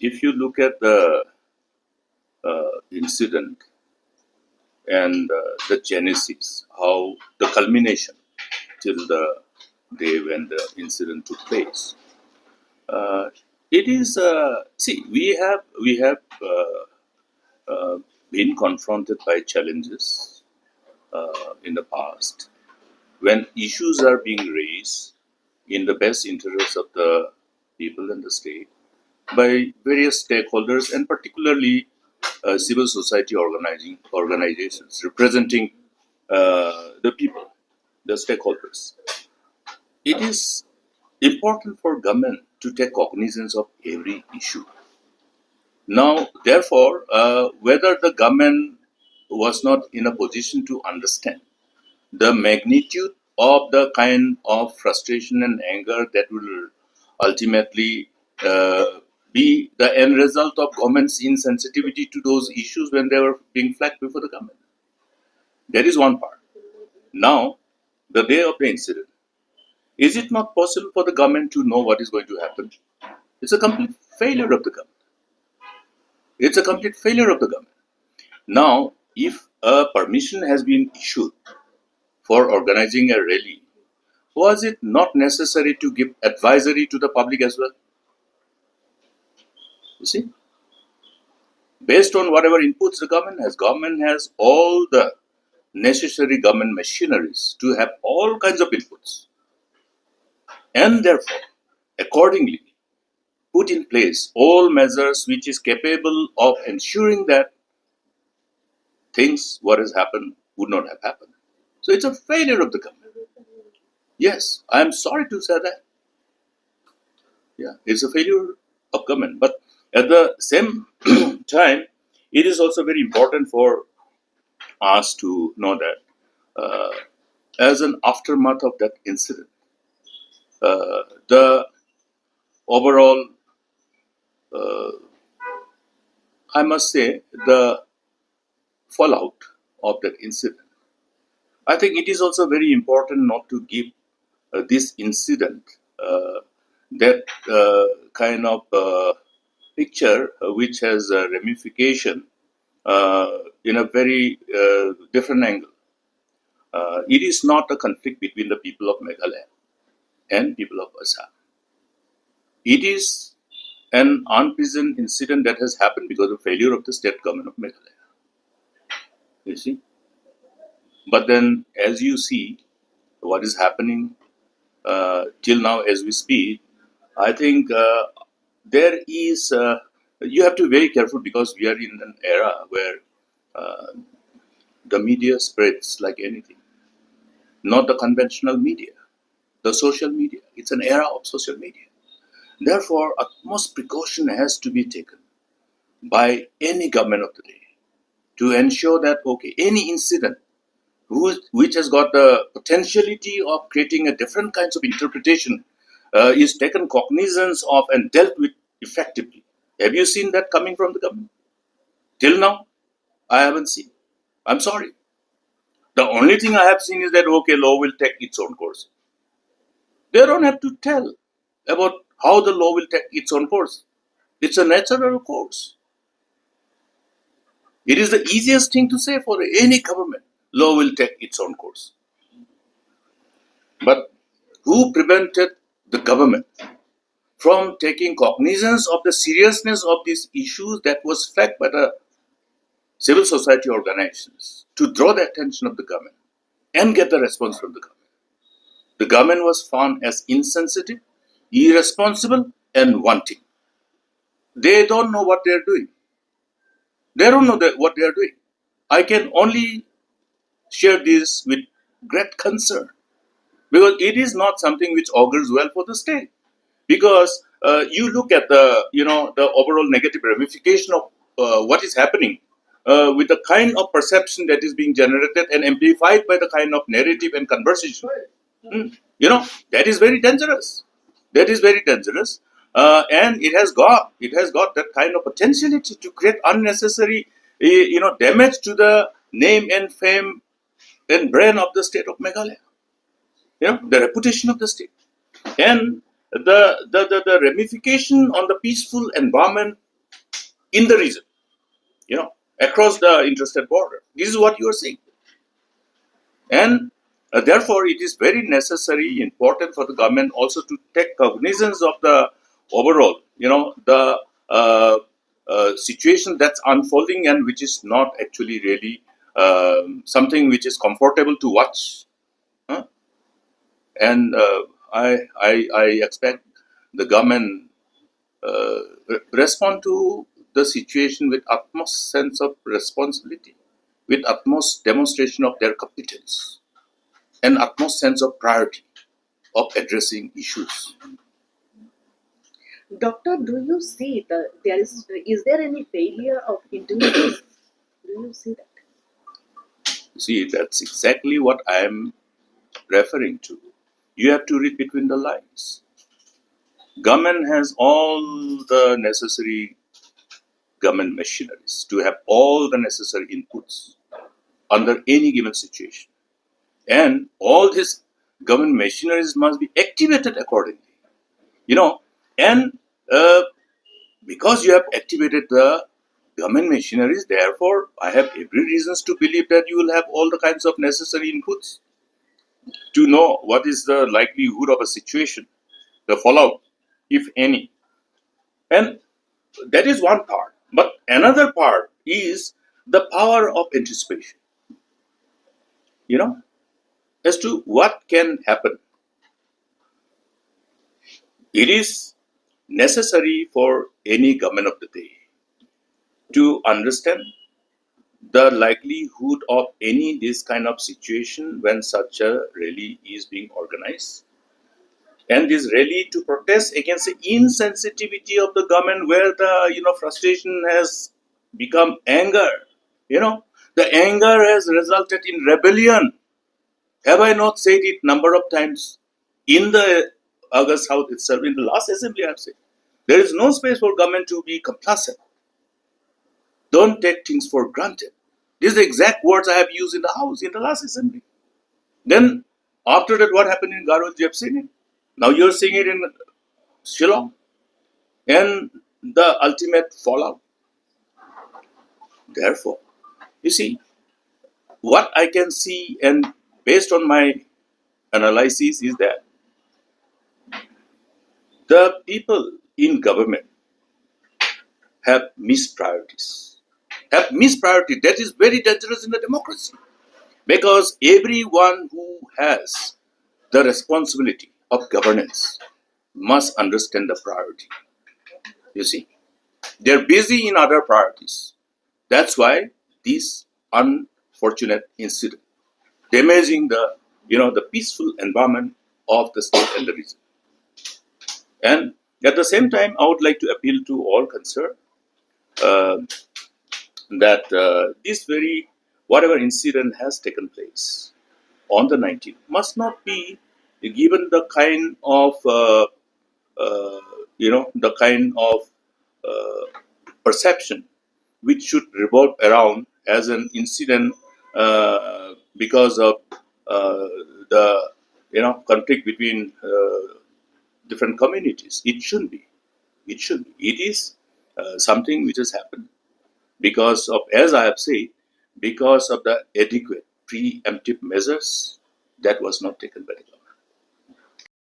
if you look at the incident and the genesis, how the culmination till the day when the incident took place, it is see we have been confronted by challenges in the past when issues are being raised in the best interests of the people and the state by various stakeholders and particularly civil society organizations representing the people, the stakeholders. It is important for government to take cognizance of every issue. Now, therefore, whether the government was not in a position to understand the magnitude of the kind of frustration and anger that will ultimately be the end result of government's insensitivity to those issues when they were being flagged before the government. That is one part. Now, the day of the incident, is it not possible for the government to know what is going to happen? It's a complete failure of the government. It's a complete failure of the government. Now, if a permission has been issued for organizing a rally, was it not necessary to give advisory to the public as well? You see, based on whatever inputs the government has all the necessary government machineries to have all kinds of inputs, and therefore, accordingly, put in place all measures which is capable of ensuring that things what has happened would not have happened. So it's a failure of the government. Yes, I am sorry to say that. Yeah, it's a failure of government. But at the same time, it is also very important for us to know that as an aftermath of that incident, the overall, I must say, the fallout of that incident. I think it is also very important not to give this incident that kind of picture which has a ramification in a very different angle. It is not a conflict between the people of Meghalaya and people of Assam. It is an unpleasant incident that has happened because of failure of the state government of Meghalaya. You see? But then, as you see, what is happening till now as we speak, I think there is, you have to be very careful because we are in an era where the media spreads like anything. Not the conventional media, the social media. It's an era of social media. Therefore, utmost precaution has to be taken by any government of the day to ensure that, okay, any incident which has got the potentiality of creating a different kinds of interpretation is taken cognizance of and dealt with effectively. Have you seen that coming from the government? Till now, I haven't seen. I'm sorry. The only thing I have seen is that, okay, law will take its own course. They don't have to tell about how the law will take its own course. It's a natural course. It is the easiest thing to say for any government. Law will take its own course. But who prevented the government from taking cognizance of the seriousness of these issues that was flagged by the civil society organizations to draw the attention of the government and get the response from the government? The government was found as insensitive, irresponsible, and wanting. They don't know what they are doing. They don't know what they are doing. I can only share this with great concern because it is not something which augurs well for the state. Because you look at the overall negative ramification of what is happening with the kind of perception that is being generated and amplified by the kind of narrative and conversation. That is very dangerous. That is very dangerous, and it has got that kind of potentiality to create unnecessary, damage to the name and fame and brand of the state of Meghalaya. The reputation of the state and the ramification on the peaceful environment in the region, across the interested border. This is what you are saying. And therefore, it is very necessary, important for the government also to take cognizance of the overall, the situation that's unfolding and which is not actually really something which is comfortable to watch. Huh? And I expect the government respond to the situation with utmost sense of responsibility, with utmost demonstration of their competence, and utmost sense of priority of addressing issues. Doctor, do you see is there any failure of in doing this? Do you see that? See, that's exactly what I am referring to. You have to read between the lines. Government has all the necessary government machineries to have all the necessary inputs under any given situation. And all these government machineries must be activated accordingly. And because you have activated the government machineries, therefore, I have every reasons to believe that you will have all the kinds of necessary inputs to know what is the likelihood of a situation, the fallout, if any. And that is one part. But another part is the power of anticipation, you know, as to what can happen. It is necessary for any government of the day to understand the likelihood of any this kind of situation when such a rally is being organized, and this rally to protest against the insensitivity of the government where the frustration has become anger. The anger has resulted in rebellion. Have I not said it number of times in the August House itself, in the last assembly? I have said there is no space for government to be complacent. Don't take things for granted. These are the exact words I have used in the House in the last assembly. Then, after that, what happened in Garhwal? You have seen it. Now you're seeing it in Shillong. And the ultimate fallout. Therefore, you see, what I can see, and based on my analysis, is that the people in government have missed priorities. Have missed priority. That is very dangerous in the democracy. Because everyone who has the responsibility of governance must understand the priority. You see, they're busy in other priorities. That's why this unfortunate incident damaging the peaceful environment of the state and the region. And at the same time, I would like to appeal to all concerned uh, that this very whatever incident has taken place on the 19th must not be given the kind of the kind of perception which should revolve around as an incident because of the conflict between different communities. It shouldn't be. It should be. It is something which has happened because of, as I have said, because of the adequate preemptive measures that was not taken by the government.